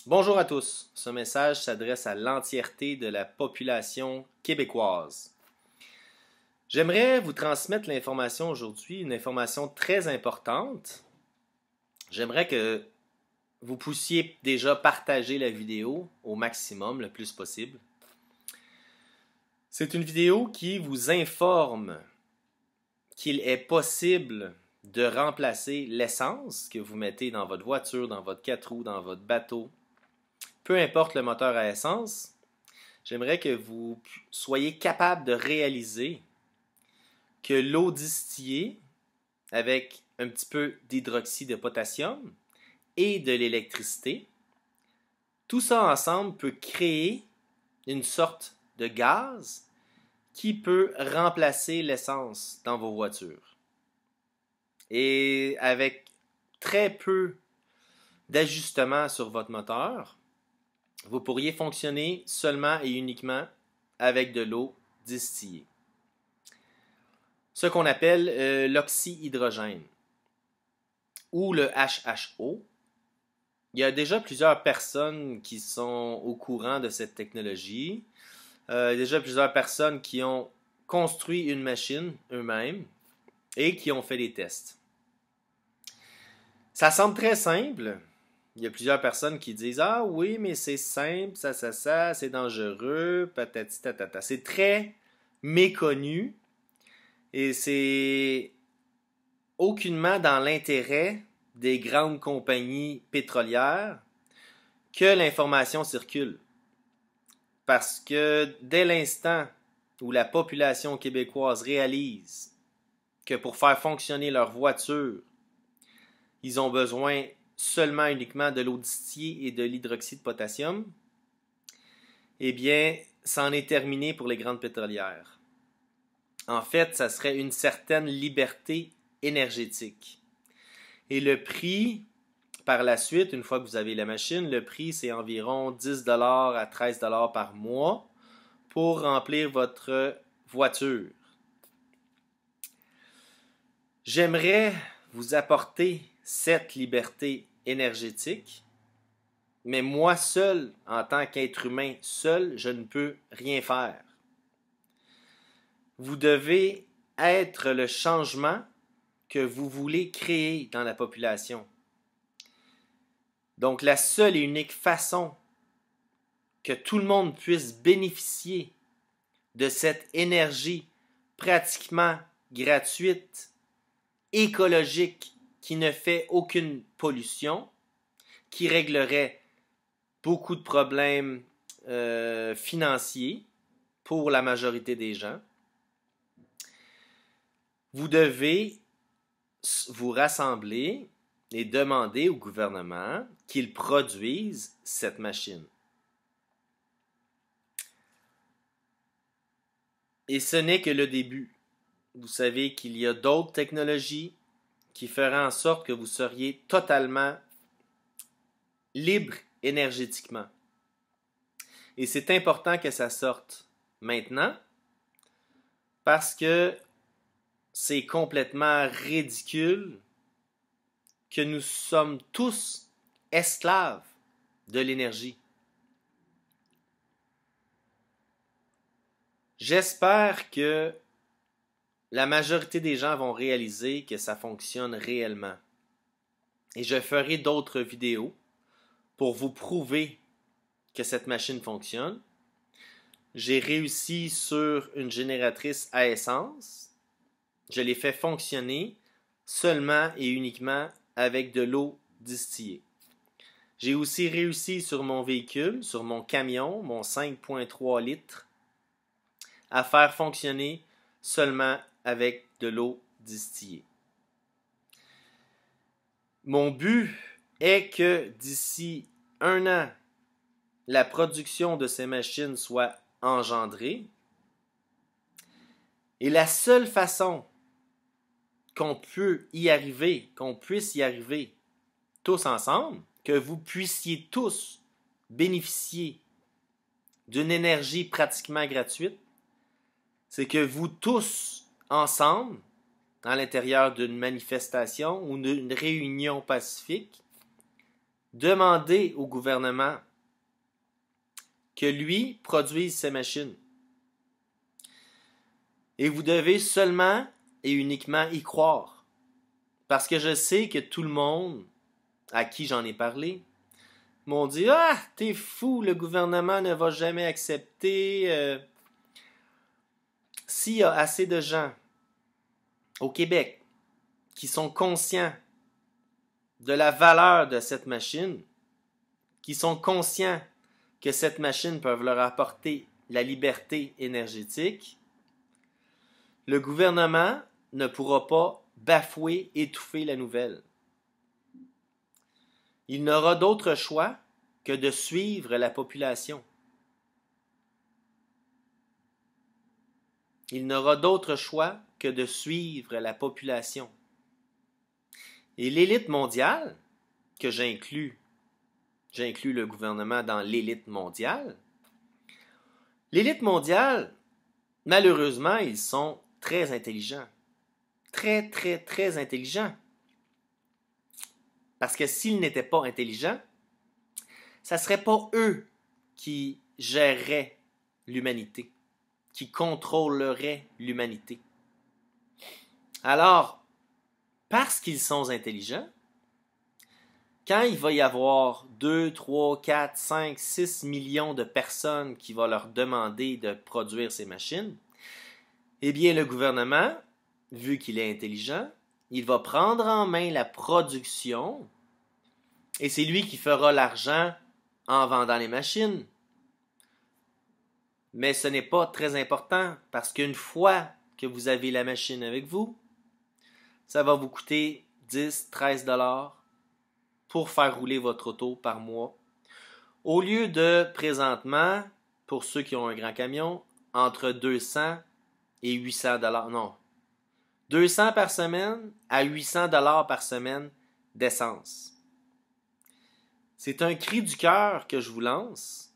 Bonjour à tous. Ce message s'adresse à l'entièreté de la population québécoise. J'aimerais vous transmettre l'information aujourd'hui, une information très importante. J'aimerais que vous puissiez déjà partager la vidéo au maximum, le plus possible. C'est une vidéo qui vous informe qu'il est possible de remplacer l'essence que vous mettez dans votre voiture, dans votre 4 roues, dans votre bateau, peu importe le moteur à essence. J'aimerais que vous soyez capable de réaliser que l'eau distillée avec un petit peu d'hydroxyde de potassium et de l'électricité, tout ça ensemble peut créer une sorte de gaz qui peut remplacer l'essence dans vos voitures. Et avec très peu d'ajustements sur votre moteur, vous pourriez fonctionner seulement et uniquement avec de l'eau distillée. Ce qu'on appelle l'oxyhydrogène ou le HHO. Il y a déjà plusieurs personnes qui sont au courant de cette technologie. Il y a déjà plusieurs personnes qui ont construit une machine eux-mêmes et qui ont fait des tests. Ça semble très simple. Il y a plusieurs personnes qui disent « Ah oui, mais c'est simple, ça, c'est dangereux, patati tatata. » C'est très méconnu et c'est aucunement dans l'intérêt des grandes compagnies pétrolières que l'information circule. Parce que dès l'instant où la population québécoise réalise que pour faire fonctionner leur voiture, ils ont besoin seulement uniquement de l'eau distillée et de l'hydroxyde de potassium, eh bien, c'en est terminé pour les grandes pétrolières. En fait, ça serait une certaine liberté énergétique. Et le prix, par la suite, une fois que vous avez la machine, le prix, c'est environ 10 à 13 par mois pour remplir votre voiture. J'aimerais vous apporter cette liberté énergétique, mais moi seul, en tant qu'être humain seul, je ne peux rien faire. Vous devez être le changement que vous voulez créer dans la population. Donc la seule et unique façon que tout le monde puisse bénéficier de cette énergie pratiquement gratuite, écologique, qui ne fait aucune pollution, qui réglerait beaucoup de problèmes financiers pour la majorité des gens, vous devez vous rassembler et demander au gouvernement qu'il produise cette machine. Et ce n'est que le début. Vous savez qu'il y a d'autres technologies qui feraient en sorte que vous seriez totalement libre énergétiquement. Et c'est important que ça sorte maintenant parce que c'est complètement ridicule que nous sommes tous esclaves de l'énergie. J'espère que la majorité des gens vont réaliser que ça fonctionne réellement. Et je ferai d'autres vidéos pour vous prouver que cette machine fonctionne. J'ai réussi sur une génératrice à essence. Je l'ai fait fonctionner seulement et uniquement avec de l'eau distillée. J'ai aussi réussi sur mon véhicule, sur mon camion, mon 5,3 litres, à faire fonctionner seulement avec de l'eau distillée. Mon but est que d'ici 1 an, la production de ces machines soit engendrée. Et la seule façon qu'on puisse y arriver tous ensemble, que vous puissiez tous bénéficier d'une énergie pratiquement gratuite, c'est que vous tous ensemble, à l'intérieur d'une manifestation ou d'une réunion pacifique, demandez au gouvernement que lui produise ces machines. Et vous devez seulement et uniquement y croire. Parce que je sais que tout le monde à qui j'en ai parlé m'ont dit « Ah, t'es fou, le gouvernement ne va jamais accepter. S'il y a assez de gens au Québec qui sont conscients de la valeur de cette machine, qui sont conscients que cette machine peut leur apporter la liberté énergétique, le gouvernement ne pourra pas bafouer, étouffer la nouvelle. Il n'aura d'autre choix que de suivre la population. Il n'aura d'autre choix que de suivre la population. Et l'élite mondiale, que j'inclus le gouvernement dans l'élite mondiale, malheureusement, ils sont très intelligents. Très, très, très intelligents. Parce que s'ils n'étaient pas intelligents, ça ne serait pas eux qui géreraient l'humanité, qui contrôleraient l'humanité. Alors, parce qu'ils sont intelligents, quand il va y avoir 2, 3, 4, 5, 6 millions de personnes qui vont leur demander de produire ces machines, eh bien le gouvernement, vu qu'il est intelligent, il va prendre en main la production et c'est lui qui fera l'argent en vendant les machines. Mais ce n'est pas très important parce qu'une fois que vous avez la machine avec vous, ça va vous coûter 10, 13 $ pour faire rouler votre auto par mois. Au lieu de présentement, pour ceux qui ont un grand camion, entre 200 et 800 $. Non. 200 par semaine à 800 $ par semaine d'essence. C'est un cri du cœur que je vous lance.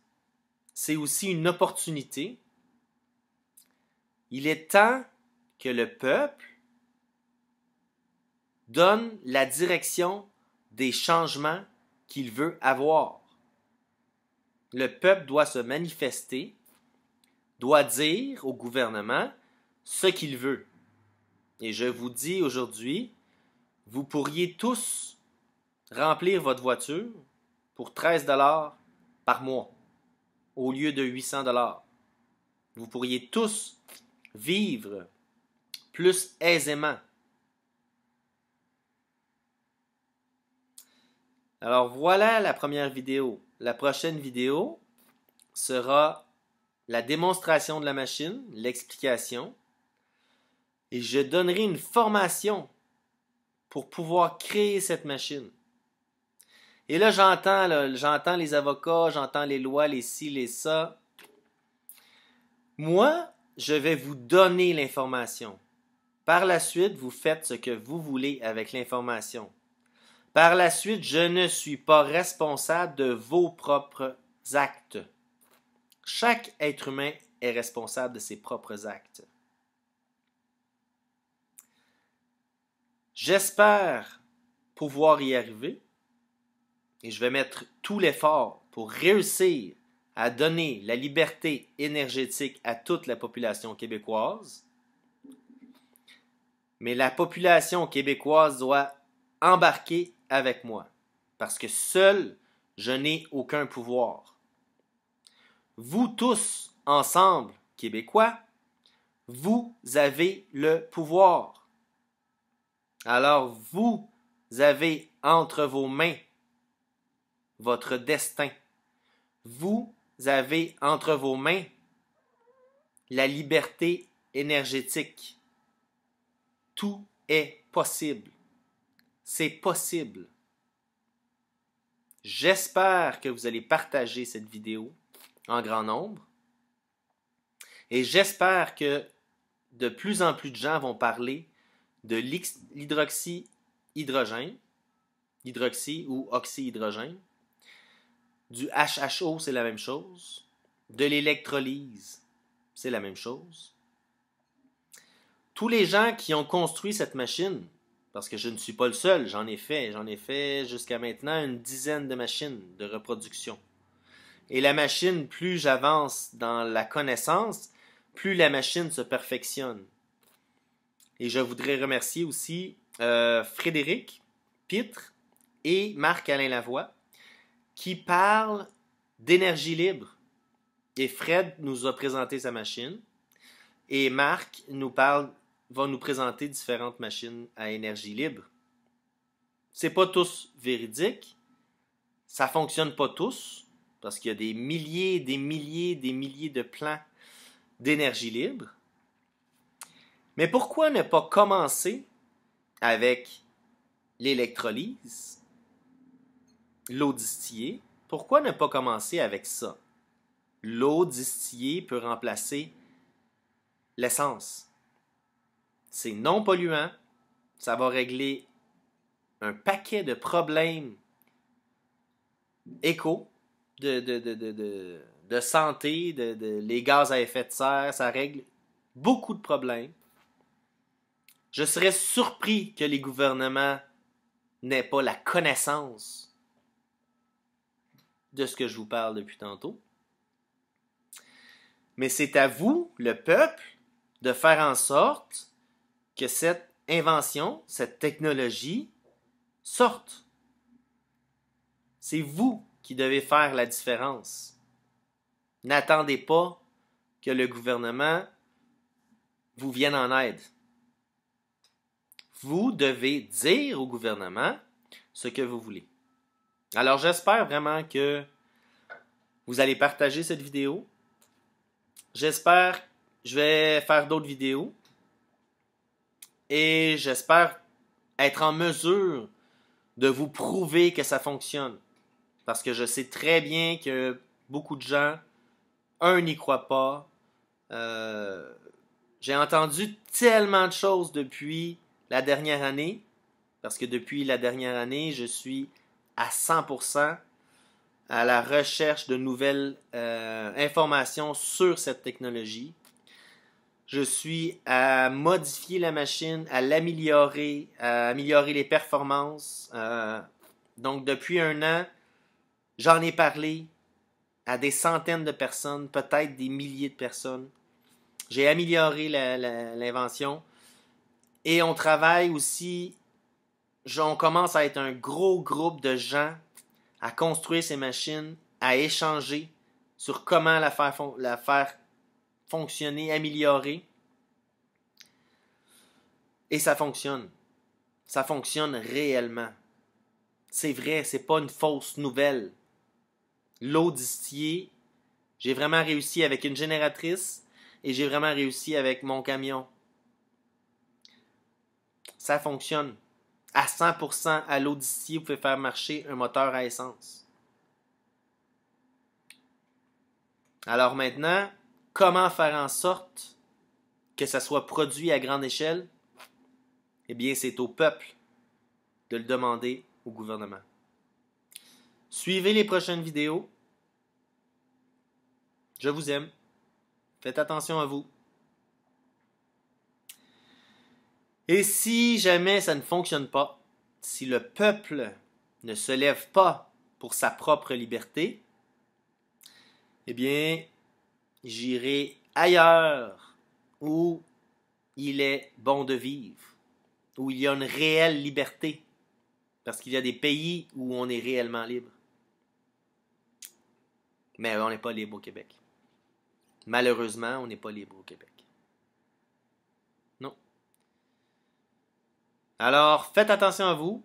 C'est aussi une opportunité. Il est temps que le peuple donne la direction des changements qu'il veut avoir. Le peuple doit se manifester, doit dire au gouvernement ce qu'il veut. Et je vous dis aujourd'hui, vous pourriez tous remplir votre voiture pour 13 $ par mois au lieu de 800 $. Vous pourriez tous vivre plus aisément. Alors voilà la première vidéo. La prochaine vidéo sera la démonstration de la machine, l'explication. Et je donnerai une formation pour pouvoir créer cette machine. Et là, j'entends les avocats, j'entends les lois, les ci, les ça. Moi, je vais vous donner l'information. Par la suite, vous faites ce que vous voulez avec l'information. Par la suite, je ne suis pas responsable de vos propres actes. Chaque être humain est responsable de ses propres actes. J'espère pouvoir y arriver et je vais mettre tout l'effort pour réussir à donner la liberté énergétique à toute la population québécoise. Mais la population québécoise doit embarquer avec moi parce que seul, je n'ai aucun pouvoir. Vous tous, ensemble, Québécois, vous avez le pouvoir. Alors vous avez entre vos mains votre destin. Vous avez entre vos mains la liberté énergétique. Tout est possible. C'est possible. J'espère que vous allez partager cette vidéo en grand nombre. Et j'espère que de plus en plus de gens vont parler de l'hydroxy-hydrogène, hydroxy ou oxyhydrogène. Du HHO, c'est la même chose. De l'électrolyse, c'est la même chose. Tous les gens qui ont construit cette machine, Parce que je ne suis pas le seul, j'en ai fait jusqu'à maintenant une dizaine de machines de reproduction. Et la machine, plus j'avance dans la connaissance, plus la machine se perfectionne. Et je voudrais remercier aussi Frédéric Pitre et Marc-Alain Lavoie qui parlent d'énergie libre. Et Fred nous a présenté sa machine et Marc va nous présenter différentes machines à énergie libre. C'est pas tous véridiques, ça fonctionne pas tous parce qu'il y a des milliers, des milliers, des milliers de plans d'énergie libre. Mais pourquoi ne pas commencer avec l'électrolyse, l'eau distillée? Pourquoi ne pas commencer avec ça? L'eau distillée peut remplacer l'essence. C'est non polluant, ça va régler un paquet de problèmes éco, de santé, les gaz à effet de serre, ça règle beaucoup de problèmes. Je serais surpris que les gouvernements n'aient pas la connaissance de ce que je vous parle depuis tantôt. Mais c'est à vous, le peuple, de faire en sorte que cette invention, cette technologie sorte. C'est vous qui devez faire la différence. N'attendez pas que le gouvernement vous vienne en aide. Vous devez dire au gouvernement ce que vous voulez. Alors j'espère vraiment que vous allez partager cette vidéo. J'espère que je vais faire d'autres vidéos. Et j'espère être en mesure de vous prouver que ça fonctionne. Parce que je sais très bien que beaucoup de gens, n'y croient pas. J'ai entendu tellement de choses depuis la dernière année. Parce que depuis la dernière année, je suis à 100% à la recherche de nouvelles informations sur cette technologie. Je suis à modifier la machine, à l'améliorer, à améliorer les performances. Donc, depuis un an, j'en ai parlé à des centaines de personnes, peut-être des milliers de personnes. J'ai amélioré l'invention. Et on travaille aussi, on commence à être un gros groupe de gens à construire ces machines, à échanger sur comment la faire fonctionner, améliorer. Et ça fonctionne. Ça fonctionne réellement. C'est vrai, c'est pas une fausse nouvelle. L'eau distillée, j'ai vraiment réussi avec une génératrice et j'ai vraiment réussi avec mon camion. Ça fonctionne. À 100% à l'eau distillée, vous pouvez faire marcher un moteur à essence. Alors maintenant, comment faire en sorte que ça soit produit à grande échelle? Eh bien, c'est au peuple de le demander au gouvernement. Suivez les prochaines vidéos. Je vous aime. Faites attention à vous. Et si jamais ça ne fonctionne pas, si le peuple ne se lève pas pour sa propre liberté, eh bien, j'irai ailleurs où il est bon de vivre, où il y a une réelle liberté, parce qu'il y a des pays où on est réellement libre. Mais on n'est pas libre au Québec. Malheureusement, on n'est pas libre au Québec. Non. Alors, faites attention à vous.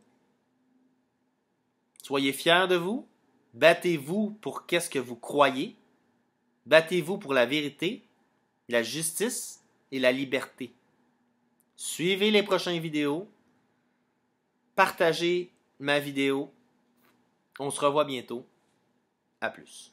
Soyez fiers de vous. Battez-vous pour qu'est-ce que vous croyez. Battez-vous pour la vérité, la justice et la liberté. Suivez les prochaines vidéos. Partagez ma vidéo. On se revoit bientôt. À plus.